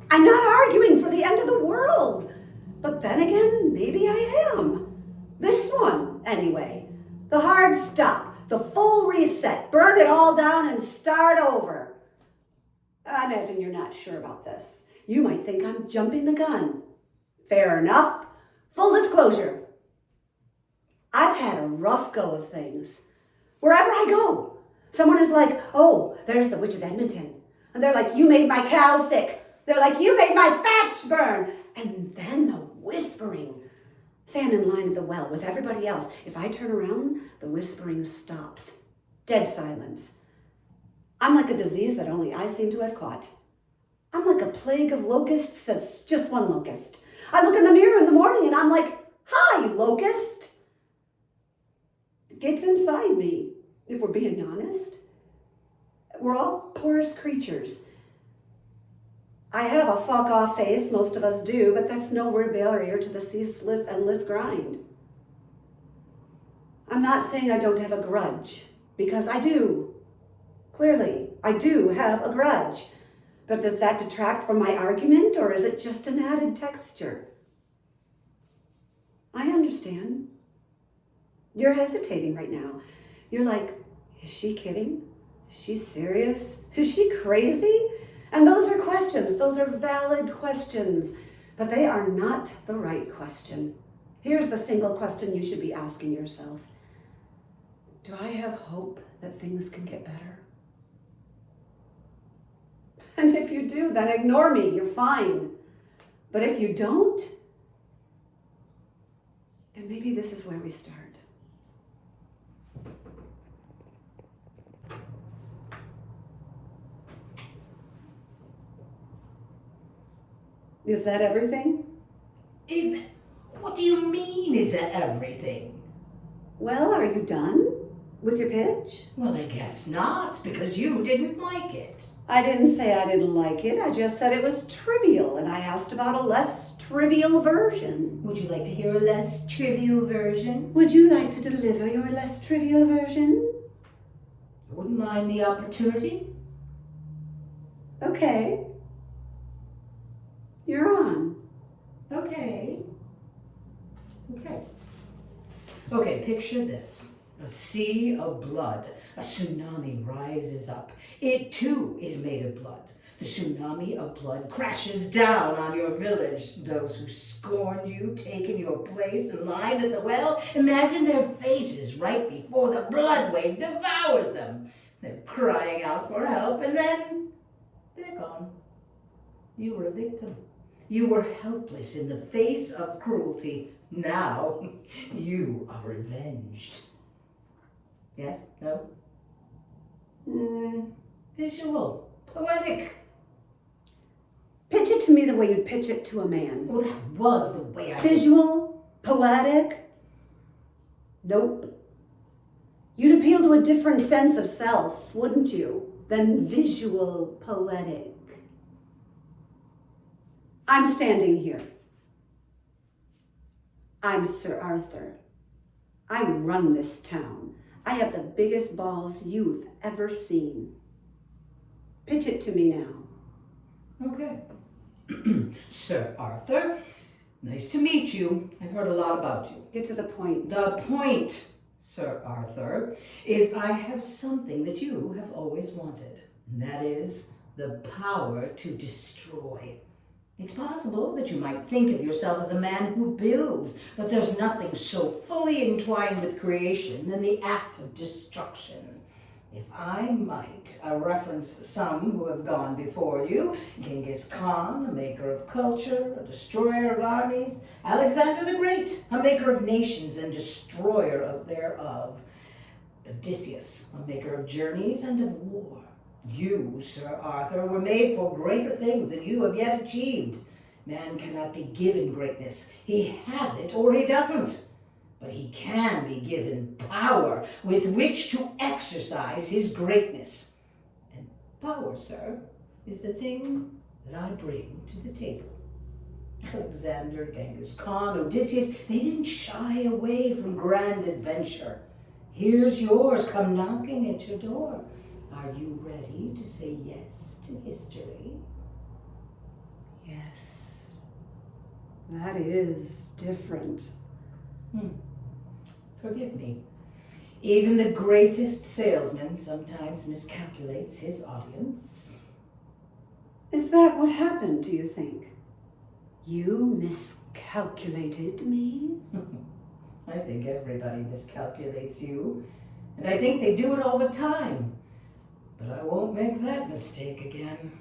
I'm not arguing for the end of the world. But then again, maybe I am. This one, anyway. The hard stop, the full reset, burn it all down and start over. I imagine you're not sure about this. You might think I'm jumping the gun. Fair enough. Full disclosure. I've had a rough go of things. Wherever I go, someone is like, oh, there's the Witch of Edmonton. And they're like, you made my cow sick. They're like, you made my thatch burn. And then the whispering. Say I'm in line at the well with everybody else. If I turn around, the whispering stops. Dead silence. I'm like a disease that only I seem to have caught. I'm like a plague of locusts that's just one locust. I look in the mirror in the morning and I'm like, hi, locust. It gets inside me, if we're being honest. We're all porous creatures. I have a fuck off face, most of us do, but that's no real barrier to the ceaseless, endless grind. I'm not saying I don't have a grudge, because I do. Clearly, I do have a grudge. But does that detract from my argument, or is it just an added texture? I understand. You're hesitating right now. You're like, is she kidding? Is she serious? Is she crazy? And those are questions. Those are valid questions. But they are not the right question. Here's the single question you should be asking yourself. Do I have hope that things can get better? And if you do, then ignore me. You're fine. But if you don't, then maybe this is where we start. Is that everything? Is it? What do you mean, is that everything? Well, are you done with your pitch? Well, I guess not, because you didn't like it. I didn't say I didn't like it. I just said it was trivial, and I asked about a less trivial version. Would you like to hear a less trivial version? Would you like to deliver your less trivial version? I wouldn't mind the opportunity. Okay. You're on. Okay. Okay, picture this. A sea of blood. A tsunami rises up. It too is made of blood. The tsunami of blood crashes down on your village. Those who scorned you, taken your place in line at the well, imagine their faces right before the blood wave devours them. They're crying out for help, and then they're gone. You were a victim. You were helpless in the face of cruelty. Now you are revenged. Yes? No? Visual. Poetic. Pitch it to me the way you'd pitch it to a man. Well, that was the way I... Visual? Poetic? Nope. You'd appeal to a different sense of self, wouldn't you, than visual poetic. I'm standing here. I'm Sir Arthur. I run this town. I have the biggest balls you've ever seen. Pitch it to me now. Okay. Sir Arthur, nice to meet you. I've heard a lot about you. Get to the point. The point, Sir Arthur, is I have something that you have always wanted, and that is the power to destroy. It's possible that you might think of yourself as a man who builds, but there's nothing so fully entwined with creation than the act of destruction. If I might reference some who have gone before you, Genghis Khan, a maker of culture, a destroyer of armies, Alexander the Great, a maker of nations and destroyer thereof, Odysseus, a maker of journeys and of war. You, Sir Arthur, were made for greater things than you have yet achieved. Man cannot be given greatness. He has it or he doesn't. But he can be given power with which to exercise his greatness. And power, sir, is the thing that I bring to the table. Alexander, Genghis Khan, Odysseus, they didn't shy away from grand adventure. Here's yours, come knocking at your door. Are you ready to say yes to history? Yes. That is different. Forgive me. Even the greatest salesman sometimes miscalculates his audience. Is that what happened, do you think? You miscalculated me? I think everybody miscalculates you, and I think they do it all the time. But I won't make that mistake again.